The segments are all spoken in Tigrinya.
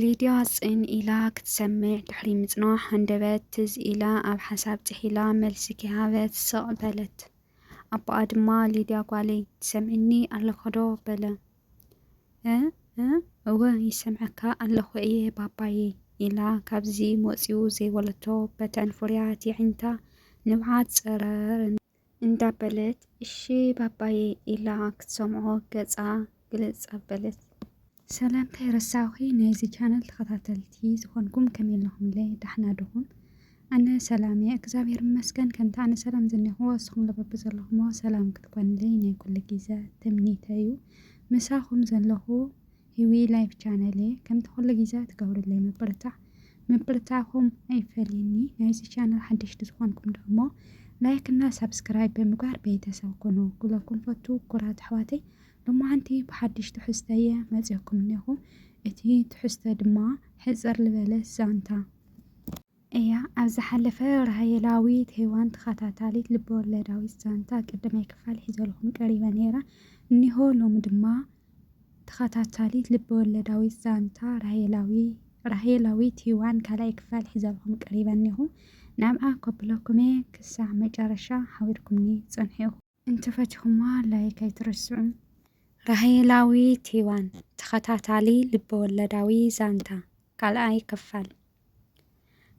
ሊድያ ጽን ኢላ ክትሰምዕ ድሕሪ ምጽናሕ ሃንደበት ትዝ ኢላ ኣብ ሓሳብ ጥሒላ መልሲ ክሃበት ስቕ በለት። ኣቦኣ ድማ ሊድያ ጓለይ ትሰምዕኒ ኣለኹ ዶ በለ። እወ ይሰምዐካ ኣለኹ እየ ባባዬ ኢላ ካብዚ መፂኡ ዘይበለቶ በተን ፍርያት ይዕንታ ንብዓት ጸረር እንዳበለት እሺ ባባዬ ኢላ ክትሰምዖ ገጻ ግልጽ ኣበለት። ሰላምታይ ረሳኺ ናይዚ ቻነል ተኸታተልቲ ዝኾንኩም ከመይ ኢልኹምለይ ዳሕና ዲኹም? ኣነ ሰላም እየ እግዚኣብሔር ይመስገን። ከምቲ ኣነ ሰላም ዝኒአኹዎ ንስኹም ለበቢ ዘለኹሞ ሰላም ክትኮንለይ ናይ ኩሉ ግዜ ትምኒተይ እዩ። ምሳኹም ዘለኹ ህዊ ላይፍ ቻነል እየ። ከምቲ ኩሉ ግዜ ትገብሩለይ ምብርታዕኹም ኣይፈልየኒ። ናይዚ ቻነል ሓደሽቲ ዝኾንኩም ደሞ ላይክ እና ሰብስክራይብ ብምግባር ቤተሰብ ኩኑ ኩለኩም ፈቱ ኩራት ኣሕዋተይ። ሎማዓንቲ ብሓድሽ ትሕዝቶ እየ መፂአኩም እኒኹ። እቲ ትሕዝቶ ድማ ሕፅር ዝበለ ዛንታ እያ። ኣብ ዝሓለፈ ራሄላዊት ሄዋን ተኸታታሊት ልበወለዳዊት ዛንታ ቅድማይ ክፋል ሒዘልኩም ቀሪበ ነይረ እኒሆ። ሎሚ ድማ ተኸታታሊት ልበወለዳዊት ዛንታ ራሄላዊት ሄዋን ካልኣይ ክፋል ሒዘልኩም ቀሪበ እኒኹ። ናብኣ ከብለኩመ ክሳዕ መጨረሻ ሓቢርኩምኒ ፀንሑ። እንተፈቲኹማ ላይክ ኣይትርስዑ። ራሄላዊት ሄዋን ተኸታታሊ ልበወለዳዊ ዛንታ ካልኣይ ክፋል።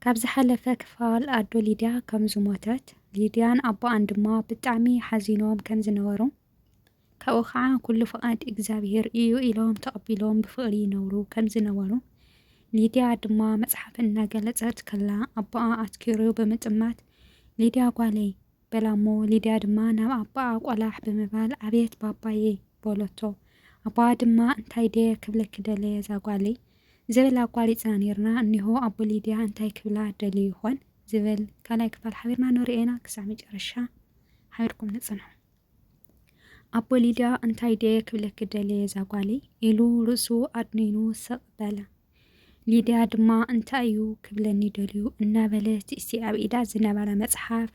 ካብ ዝሓለፈ ክፋል ኣዶ ሊድያ ከም ዝሞተት ሊድያን ኣቦኣን ድማ ብጣዕሚ ሓዚኖም ከም ዝነበሩ ካብኡ ከዓ ኩሉ ፍቓድ እግዚኣብሔር እዩ ኢሎም ተቐቢሎም ብፍቕሪ ይነብሩ ከም ዝነበሩ ሊድያ ድማ መፅሓፍ እናገለፀት ከላ ኣቦኣ ኣትኪሩ ብምጥማት ሊድያ ጓለይ በላሞ ሊድያ ድማ ናብ ኣቦኣ ቆላሕ ብምባል ኣቤት ባባዬ በለቶ። ኣቦኣ ድማ እንታይ ደ ክብለኪ ደለየ እዛ ጓለይ ዝብል ኣቋሪፅና ነርና። እኒሆ ኣቦ ሊድያ እንታይ ክብላ ደልዩ ይኾን ዝብል ካልኣይ ክፋል ሓቢርና ንሪኤና። ክሳዕ መጨረሻ ሓቢርኩም ንፅንሑ። ኣቦ ሊድያ እንታይ ደ ክብለኪ ደለየ እዛ ጓለይ ኢሉ ርእሱ ኣድኒኑ ስቕ በለ። ሊድያ ድማ እንታይ እዩ ክብለኒ ደልዩ እናበለት እስቲ ኣብ ኢዳ ዝነበረ መፅሓፍ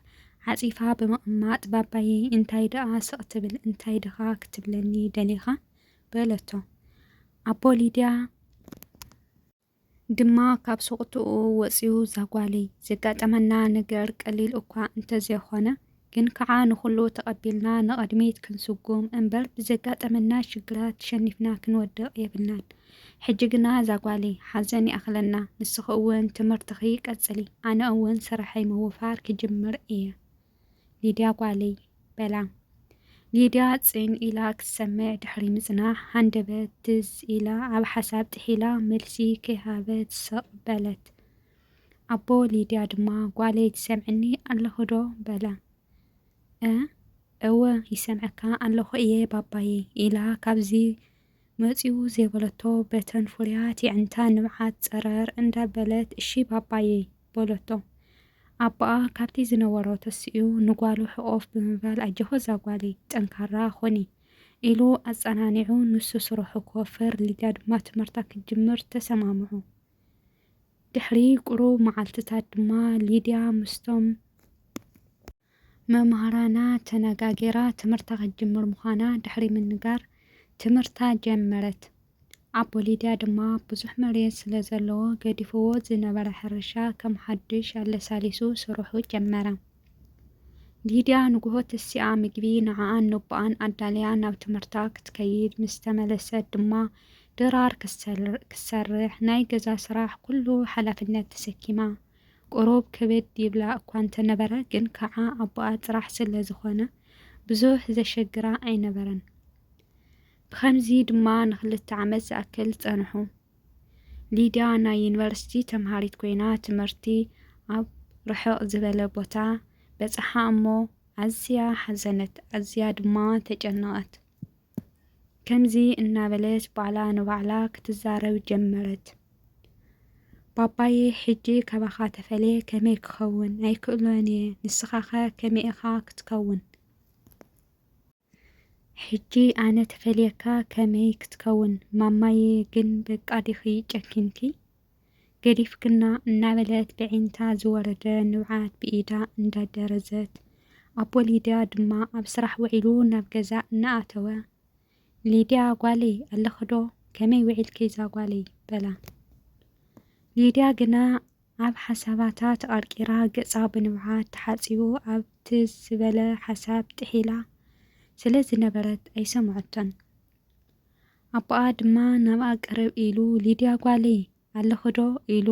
ዓፂፋ ብምቕማጥ ባባዬ እንታይ ደኣ ስቕ ትብል እንታይ ድኻ ክትብለኒ ደሊኻ በለቶ። ኣቦ ሊድያ ድማ ካብ ስቕትኡ ወፂኡ ዛጓለይ ዘጋጠመና ነገር ቀሊል እኳ እንተዘይኾነ ግን ከዓ ንኹሉ ተቐቢልና ንቐድሚት ክንስጉም እምበር ብዘጋጠመና ሽግራት ተሸኒፍና ክንወድቕ የብልናን። ሕጂ ግና ዛጓለይ ሓዘን ይኣኽለና። ንስኺ እውን ትምህርትኺ ቀፅሊ፣ ኣነ እውን ስራሐይ ምውፋር ክጅምር እየ ሊድያ ጓለይ በላ። ሊድያ ጽን ኢላ ክትሰምዕ ድሕሪ ምጽናሕ ሃንደበት ትዝ ኢላ ኣብ ሓሳብ ጥሒላ መልሲ ከይሃበት ስቕ በለት። ኣቦ ሊድያ ድማ ጓለይ ትሰምዕኒ ኣለኹ ዶ በለ። እወ ይሰምዐካ ኣለኹ እየ ባባዬ ኢላ ካብዚ መፂኡ ዘይበለቶ በተን ፍርያት ይዕንታ ንብዓት ጸረር እንዳበለት እሺ ባባዬ በለቶ። ኣቦኣ ካብቲ ዝነበሮ ተሲኡ ንጓሉ ሕቆፍ ብምባል ኣጀሆ ዛጓለይ ጠንካራ ኾኒ ኢሉ ኣጸናኒዑ ንሱ ስርሑ ክወፍር ሊድያ ድማ ትምህርታ ክትጅምር ተሰማምዑ። ድሕሪ ቁሩብ መዓልትታት ድማ ሊድያ ምስቶም መምሃራና ተነጋጌራ ትምህርታ ክትጅምር ምዃና ድሕሪ ምንጋር ትምህርታ ጀመረት። ኣቦ ሊድያ ድማ ብዙሕ መሬት ስለ ዘለዎ ገዲፍዎ ዝነበረ ሕርሻ ከም ሓድሽ ኣለሳሊሱ ስርሑ ጀመረ። ሊድያ ንጉሆ ተሲኣ ምግቢ ንዓኣን ነቦኣን ኣዳልያ ናብ ትምህርታ ክትከይድ ምስ ተመለሰት ድማ ድራር ክሰርሕ ናይ ገዛ ስራሕ ኩሉ ሓላፍነት ተሰኪማ ቁሩብ ክብድ ይብላ እኳ እንተነበረ ግን ከዓ ኣቦኣ ጥራሕ ስለ ዝኾነ ብዙሕ ዘሸግራ ኣይነበረን። ብኸምዚ ድማ ን2 ዓመት ዝኣክል ጸንሑ። ሊድያ ናይ ዩኒቨርሲቲ ተምሃሪት ኮይና ትምህርቲ ኣብ ርሕቕ ዝበለ ቦታ በፅሓ እሞ ኣዝያ ሓዘነት፣ ኣዝያ ድማ ተጨነቐት። ከምዚ እናበለት ባዕላ ንባዕላ ክትዛረብ ጀመረት። ባባዬ ሕጂ ካባኻ ተፈልየ ከመይ ክኸውን ኣይክእሎን እየ። ንስኻ ኸ ከመይ ኢኻ ክትከውን? ሕጂ ኣነ ተፈልየካ ከመይ ክትከውን? ማማዬ ግን በቃ ዲኺ ጨኪንኪ ገዲፍክና እናበለት ብዒንታ ዝወረደ ንብዓት ብኢዳ እንዳደረዘት ኣቦ ሊድያ ድማ ኣብ ስራሕ ውዒሉ ናብ ገዛ እናኣተወ ሊድያ ጓለይ ኣለኽ ዶ ከመይ ውዒልኪ ዛ ጓለይ በላ። ሊድያ ግና ኣብ ሓሳባታ ተቐርቂራ ገጻ ብንብዓት ተሓፂቡ ኣብቲ ዝበለ ሓሳብ ጥሒላ ስለ ዝነበረት ኣይሰምዐቶን። ኣቦኣ ድማ ናብኣ ቀረብ ኢሉ ሊድያ ጓለይ ኣለኹ ዶ ኢሉ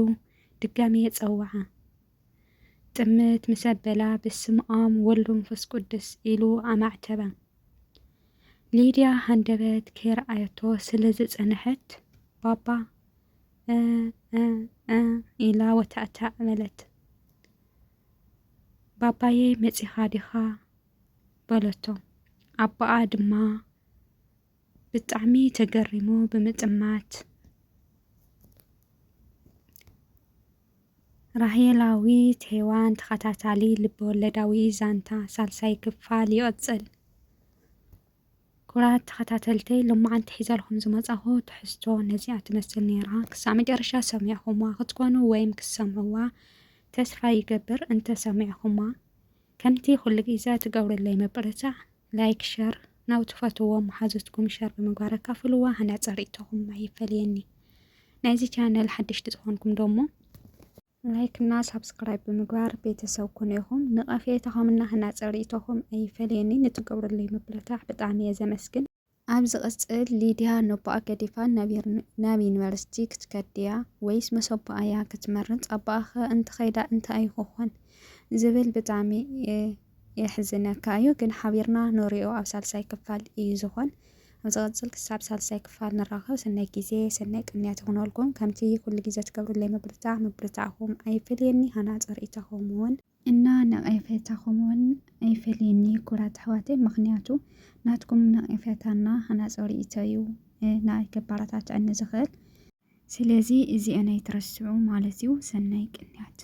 ድጋሚ የጸውዓ። ጥምት ምስ ኣበላ በስመ አብ ወወልድ ወመንፈስ ቅዱስ ኢሉ ኣማዕተበ። ሊድያ ሃንደበት ከይረኣየቶ ስለ ዝጸንሐት ባባ ኢላ ወታእታእ በለት። ባባዬ መጺኻ ዲኻ በለቶ። ኣቦኣ ድማ ብጣዕሚ ተገሪሙ ብምጥማት ራሄላዊት ሔዋን ተኸታታሊ ልበወለዳዊ ዛንታ ሳልሳይ ክፋል ይቕጽል። ኩራት ተኸታተልተይ ሎማዓንቲ ሒዛልኩም ዝመጻኹ ትሕዝቶ ነዚኣ ትመስል ነይራ። ክሳብ መጨረሻ ሰሚዕኹምዋ ክትኮኑ ወይም ክሰምዕዋ ተስፋ ይገብር። እንተሰሚዕኹምዋ ከምቲ ኩሉ ግዜ ትገብሩለይ መበረታዕ ላይክ ሸር ናብ ትፈትዎም መሓዙትኩም ሸር ብምግባር ኣካፍልዋ። ሃናፂ ርእይቶኹም ኣይፈልየኒ። ናይዚ ቻነል ሓደሽቲ ዝኾንኩም ደሞ ላይክ እና ሳብስክራይብ ብምግባር ቤተሰብ ኮኑ ኢኹም። ንቐፌታኹምና ሃናፂ ርእይቶኹም ኣይፈልየኒ። ንትገብሩለይ መበረታዕ ብጣዕሚ እየ ዘመስግን። ኣብ ዝቕጽል ሊድያ ነቦኣ ገዲፋ ናብ ዩኒቨርሲቲ ክትከድያ ወይስ ምስ ኣቦኣ እያ ክትመርጽ? ኣቦኣ ኸ እንትኸይዳ እንታይ ይኾን ዝብል ብጣዕሚ የሕዝነካ እዩ። ግን ሓቢርና ንሪኦ ኣብ ሳልሳይ ክፋል እዩ ዝኾን። ኣብ ዝቕጽል ክሳብ ሳልሳይ ክፋል ንራኸብ። ሰናይ ግዜ ሰናይ ቅንያት ይኹነልኩም። ከምቲ ኩሉ ግዜ ትገብሩለይ መበረታዕኹም ኣይፈልየኒ። ሃናፂ ርእይቶኹም እውን እና ነቐፌታኹም እውን ኣይፈልየኒ ኩራት ኣሕዋተይ። ምክንያቱ ናትኩም ነቐፌታና ሃናፂ ርእይቶ እዩ ናይ ከበረታትዐኒ ዝኽእል። ስለዚ እዚአን ኣይትረስዑ ማለት እዩ። ሰናይ ቅንያት